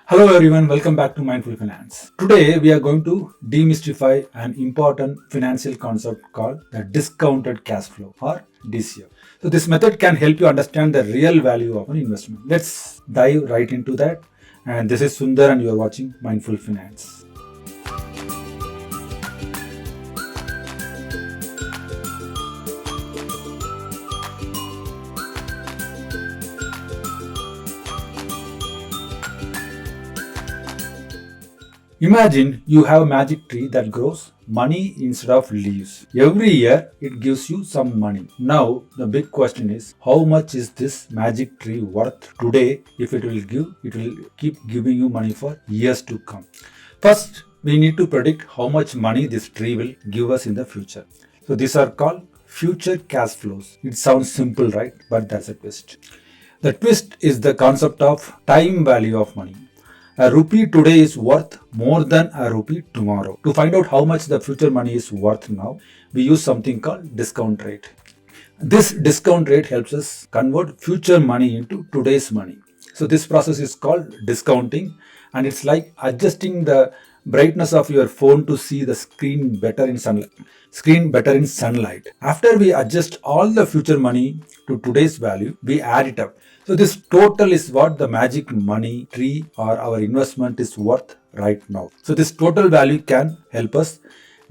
Hello everyone, welcome back to Mindful Finance. Today we are going to demystify an important financial concept called the discounted cash flow or DCF. So this method can help you understand the real value of an investment. Let's dive right into that. And this is Sundar and you are watching Mindful Finance. Imagine you have a magic tree that grows money instead of leaves. Every year it gives you some money. Now the big question is how much is this magic tree worth today if it will keep giving you money for years to come. First, we need to predict how much money this tree will give us in the future. So these are called future cash flows. It sounds simple, right? But that's a twist. The twist is the concept of time value of money. A rupee today is worth more than a rupee tomorrow. To find out how much the future money is worth now, we use something called discount rate. This discount rate helps us convert future money into today's money. So this process is called discounting, and it's like adjusting the brightness of your phone to see the screen better in sunlight. After we adjust all the future money to today's value, we add it up. So this total is what the magic money tree or our investment is worth right now. So this total value can help us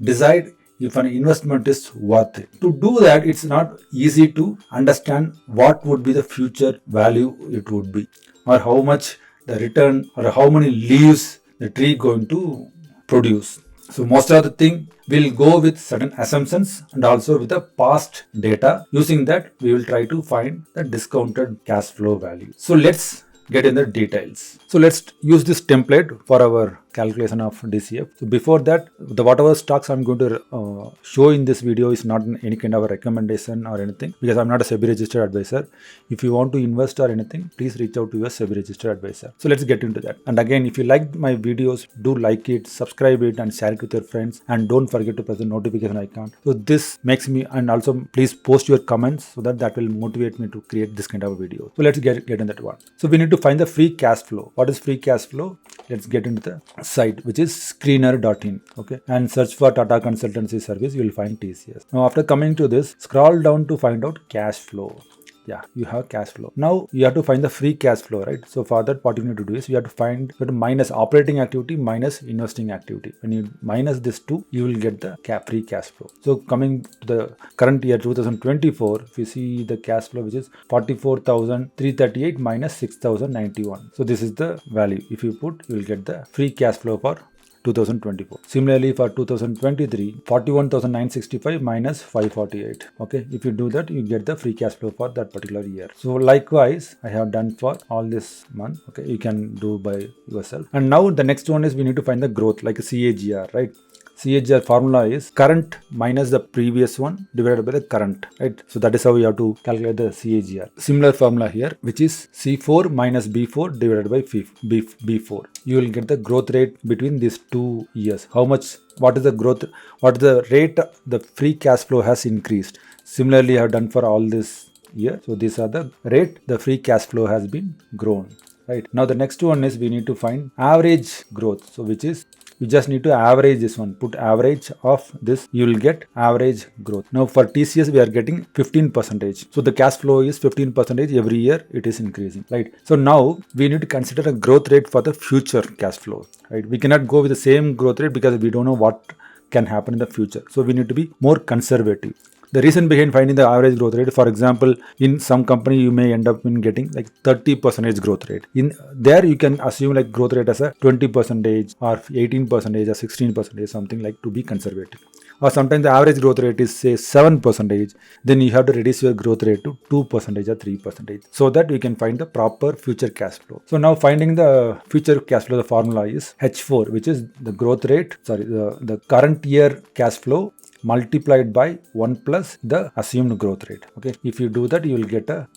decide if an investment is worth it. To do that, it's not easy to understand what would be the future value it would be, or how much the return, or how many leaves the tree going to produce. So most of the thing we'll go with certain assumptions and also with the past data. Using that, we will try to find the discounted cash flow value. So let's get in the details. So let's use this template for our calculation of DCF. So before that, the whatever stocks I'm going to show in this video is not any kind of a recommendation or anything, because I'm not a SEBI registered advisor. If you want to invest or anything, please reach out to your SEBI registered advisor. So let's get into that. And again, if you like my videos, do like it, subscribe it and share it with your friends, and don't forget to press the notification icon. So this makes me, and also please post your comments so that will motivate me to create this kind of video. So let's get in that one. So we need to find the free cash flow. What is free cash flow? Let's get into the site, which is screener.in. Okay, and search for Tata Consultancy Service. You will find TCS. Now after coming to this, scroll down to find out cash flow. Yeah, you have cash flow. Now you have to find the free cash flow, right? So for that, what you need to do is you have to minus operating activity minus investing activity. When you minus this two, you will get the free cash flow. So coming to the current year 2024, if you see the cash flow, which is 44,338 minus 6,091. So this is the value. If you put, you will get the free cash flow for 2024. Similarly, for 2023, 41,965 minus 548. Okay, if you do that, you get the free cash flow for that particular year. So likewise, I have done for all this month. Okay, you can do by yourself. And now the next one is we need to find the growth, like a CAGR, right? CAGR formula is current minus the previous one divided by the current, right? So that is how you have to calculate the CAGR. Similar formula here, which is C4 minus B4 divided by B4. You will get the growth rate between these 2 years. What is the growth, what is the rate the free cash flow has increased. Similarly, I have done for all this year. So these are the rate the free cash flow has been grown, right? Now the next one is we need to find average growth. So which is, you just need to average this one, put average of this, you will get average growth. Now for TCS, we are getting 15%. So the cash flow is 15% every year, it is increasing, right? So now we need to consider a growth rate for the future cash flow, right? We cannot go with the same growth rate because we don't know what can happen in the future. So we need to be more conservative. The reason behind finding the average growth rate, for example, in some company you may end up in getting like 30% growth rate. In there you can assume like growth rate as a 20% or 18% or 16%, something like, to be conservative. Or sometimes the average growth rate is say 7%, then you have to reduce your growth rate to 2% or 3%, so that we can find the proper future cash flow. So now finding the future cash flow, the formula is H4, which is the growth rate, the current year cash flow multiplied by 1 plus the assumed growth rate. Okay, if you do that, you will get a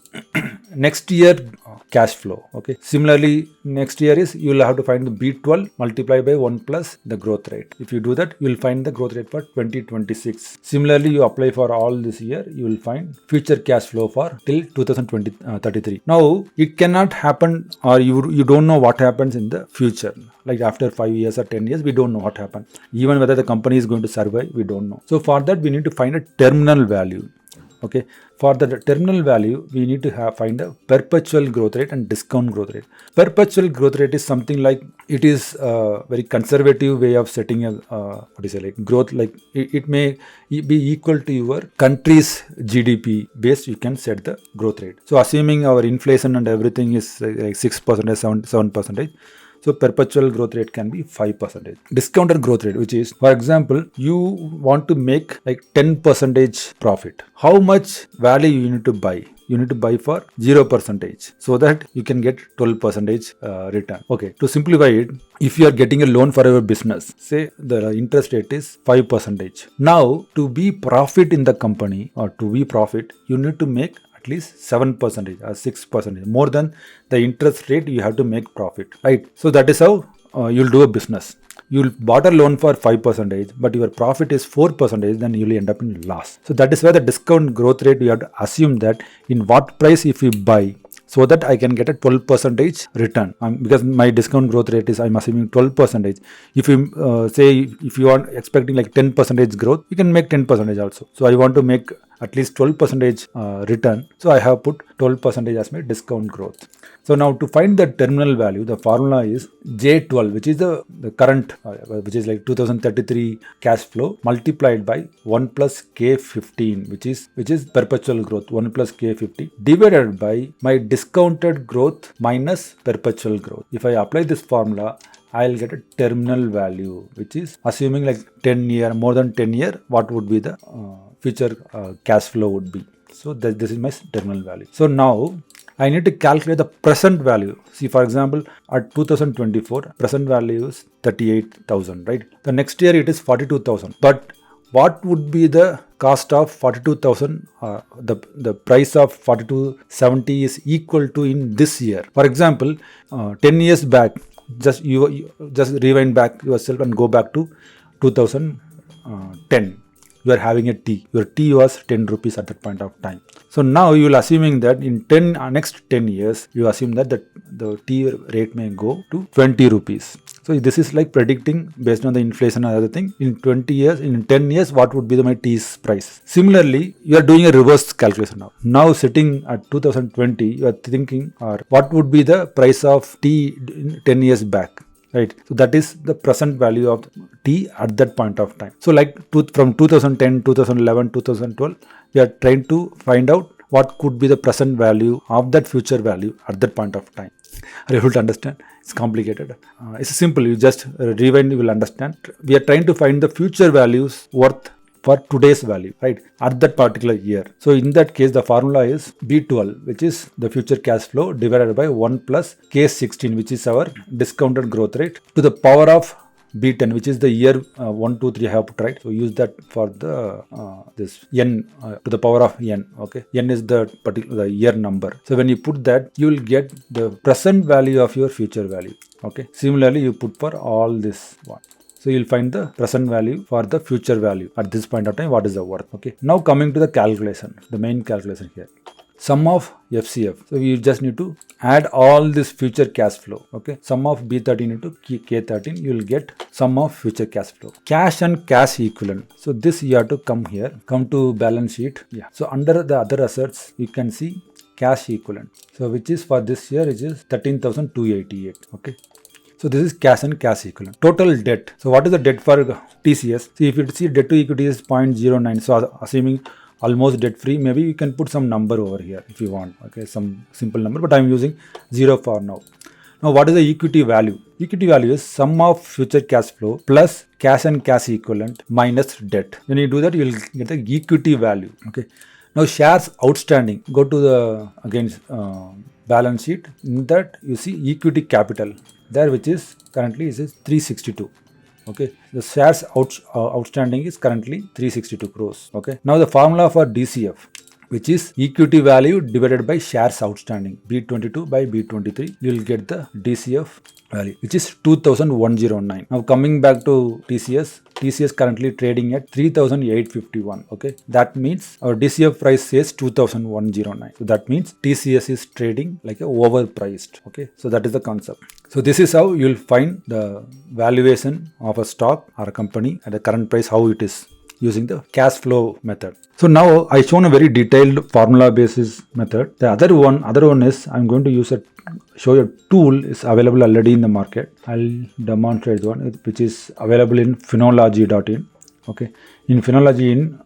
next year cash flow. Okay, similarly next year is you will have to find the B12 multiplied by 1 plus the growth rate. If you do that, you will find the growth rate for 2026. Similarly, you apply for all this year, you will find future cash flow for till 2033. Now it cannot happen, or you don't know what happens in the future, like after 5 years or 10 years, we don't know what happens. Even whether the company is going to survive, we don't know. So for that, we need to find a terminal value. Okay, for the terminal value, we need to find a perpetual growth rate and discount growth rate. Perpetual growth rate is something like, it is a very conservative way of setting a growth. Like it may be equal to your country's GDP based. You can set the growth rate. So assuming our inflation and everything is like 6%, 7%. So perpetual growth rate can be 5%. Discounted growth rate, which is, for example, you want to make like 10% profit. How much value you need to buy? You need to buy for 0%, so that you can get 12% return. Okay, to simplify it, if you are getting a loan for your business, say the interest rate is 5%. Now, to be profit in the company, or to be profit, you need to make at least 7% or 6%, more than the interest rate. You have to make profit, right? So that is how you'll do a business. You'll bought a loan for 5%, but your profit is 4%, then you'll end up in loss. So that is why the discount growth rate, you have to assume that in what price if you buy, so that I can get a 12% return. Because my discount growth rate is, I'm assuming 12%. If you say, if you are expecting like 10% growth, you can make 10% also. So I want to make at least 12% return. So I have put 12% as my discount growth. So now to find the terminal value, the formula is J12, which is the current, which is like 2033 cash flow multiplied by 1 plus K15, which is perpetual growth, 1 plus K50 divided by my discounted growth minus perpetual growth. If I apply this formula, I'll get a terminal value, which is assuming like 10 year, more than 10 year, what would be the future cash flow would be. So this is my terminal value. So now I need to calculate the present value. See, for example, at 2024, present value is 38,000, right? The next year it is 42,000. But what would be the cost of 42,000? The price of 4270 is equal to in this year. For example, 10 years back, just rewind back yourself and go back to 2010. You are having a tea. Your tea was 10 rupees at that point of time. So now you will assuming that in next 10 years, you assume that the tea rate may go to 20 rupees. So this is like predicting based on the inflation and other thing. In 20 years, in 10 years, what would be my tea's price? Similarly, you are doing a reverse calculation now. Now sitting at 2020, you are thinking, or what would be the price of tea 10 years back? Right. So that is the present value of T at that point of time. So like from 2010, 2011, 2012, we are trying to find out what could be the present value of that future value at that point of time. Are you able to understand? It's complicated. It's simple. You just rewind, you will understand. We are trying to find the future values worth for today's value, right, at that particular year. So in that case, the formula is B12, which is the future cash flow divided by 1 plus K16, which is our discounted growth rate, to the power of B10, which is the year 1, 2, 3 I have put, right? So use that for the this n to the power of n. Okay, n is the particular year number. So when you put that, you will get the present value of your future value. Okay, similarly you put for all this one. So you'll find the present value for the future value at this point of time. What is the worth? Okay. Now coming to the calculation, the main calculation here. Sum of FCF. So you just need to add all this future cash flow. Okay. Sum of B13 into K13. You will get sum of future cash flow. Cash and cash equivalent. So this you have to come here. Come to balance sheet. Yeah. So under the other assets, you can see cash equivalent. So which is for this year, it is 13,288. Okay. So this is cash and cash equivalent. Total debt. So what is the debt for TCS? See, if you see debt to equity is 0.09. So assuming almost debt free, maybe you can put some number over here if you want. Okay, some simple number, but I am using 0 for now. Now what is the equity value? Equity value is sum of future cash flow plus cash and cash equivalent minus debt. When you do that, you will get the equity value. Okay. Now shares outstanding. Go to the again balance sheet. In that you see equity capital. There, which is currently is 362. Okay, the shares outstanding is currently 362 crores. Okay, now the formula for DCF. which is equity value divided by shares outstanding. B22 by B23, you will get the DCF value, which is 2109. Now coming back to TCS currently trading at 3851. Okay, that means our DCF price says 2109. So that means TCS is trading like a overpriced. Okay, so that is the concept. So this is how you will find the valuation of a stock or a company at the current price, how it is, using the cash flow method. So now I shown a very detailed formula basis method. The other one is I'm going to show you a tool is available already in the market. I'll demonstrate one which is available in Phenology.in. Okay, in Phenology.in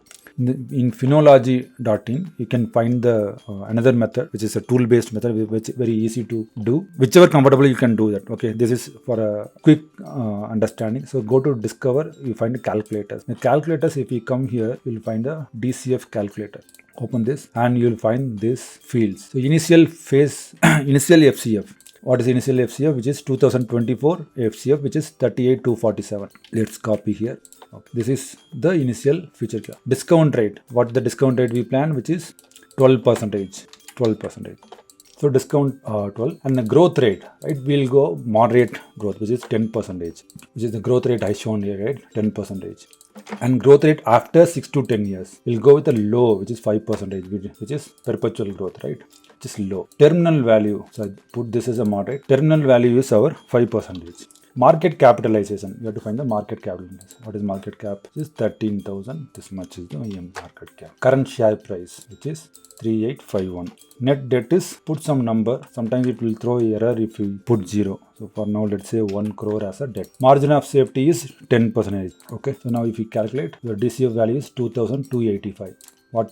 you can find the another method which is a tool based method, which is very easy to do. Whichever comfortable you can do that. Okay, this is for a quick understanding. So go to discover, you find the calculators. The calculators, if you come here, you'll find the DCF calculator. Open this and you'll find this fields. So initial phase, initial FCF. What is initial FCF? Which is 2024 FCF, which is 38,247. Let's copy here. Okay. This is the initial future cap. Discount rate. What the discount rate we plan, which is 12%. 12%. So discount 12, and the growth rate, right? We'll go moderate growth, which is 10%, which is the growth rate I shown here, right? 10%. And growth rate after 6 to 10 years. We'll go with a low, which is 5%, which is perpetual growth, right? Which is low. Terminal value. So I put this as a moderate. Terminal value is our 5%. Market capitalization. You have to find the market capitalization. What is market cap? This is 13,000. This much is the market cap. Current share price, which is 3851. Net debt is, put some number. Sometimes it will throw error if you put 0. So for now, let's say 1 crore as a debt. Margin of safety is 10%. Okay. So now if you calculate, your DCF value is 2,285. What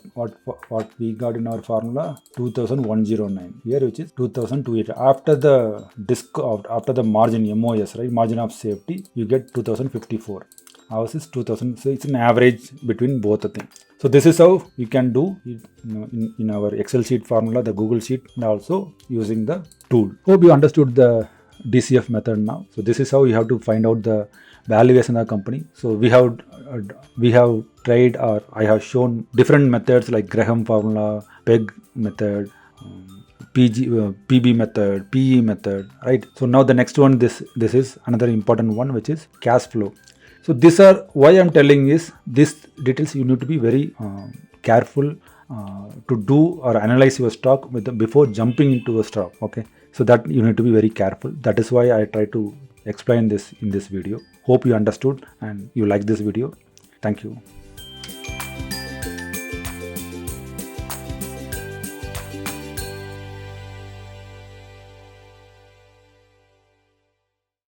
we got in our formula, 2109 here, which is 2208. After the margin MOS, right, margin of safety, you get 2054. Ours is 2000. So it's an average between both the things. So this is how you can do it, in our Excel sheet formula, the Google sheet, and also using the tool. Hope you understood the DCF method now. So this is how you have to find out the valuation of the company. So we have tried, or I have shown different methods like Graham formula, PEG method, PB method, PE method, right? So now the next one, this is another important one, which is cash flow. So these are, why I'm telling is, these details you need to be very careful to do or analyze your stock before jumping into a stock. Okay, so that you need to be very careful. That is why I try to explain this in this video. Hope you understood and you like this video. Thank you.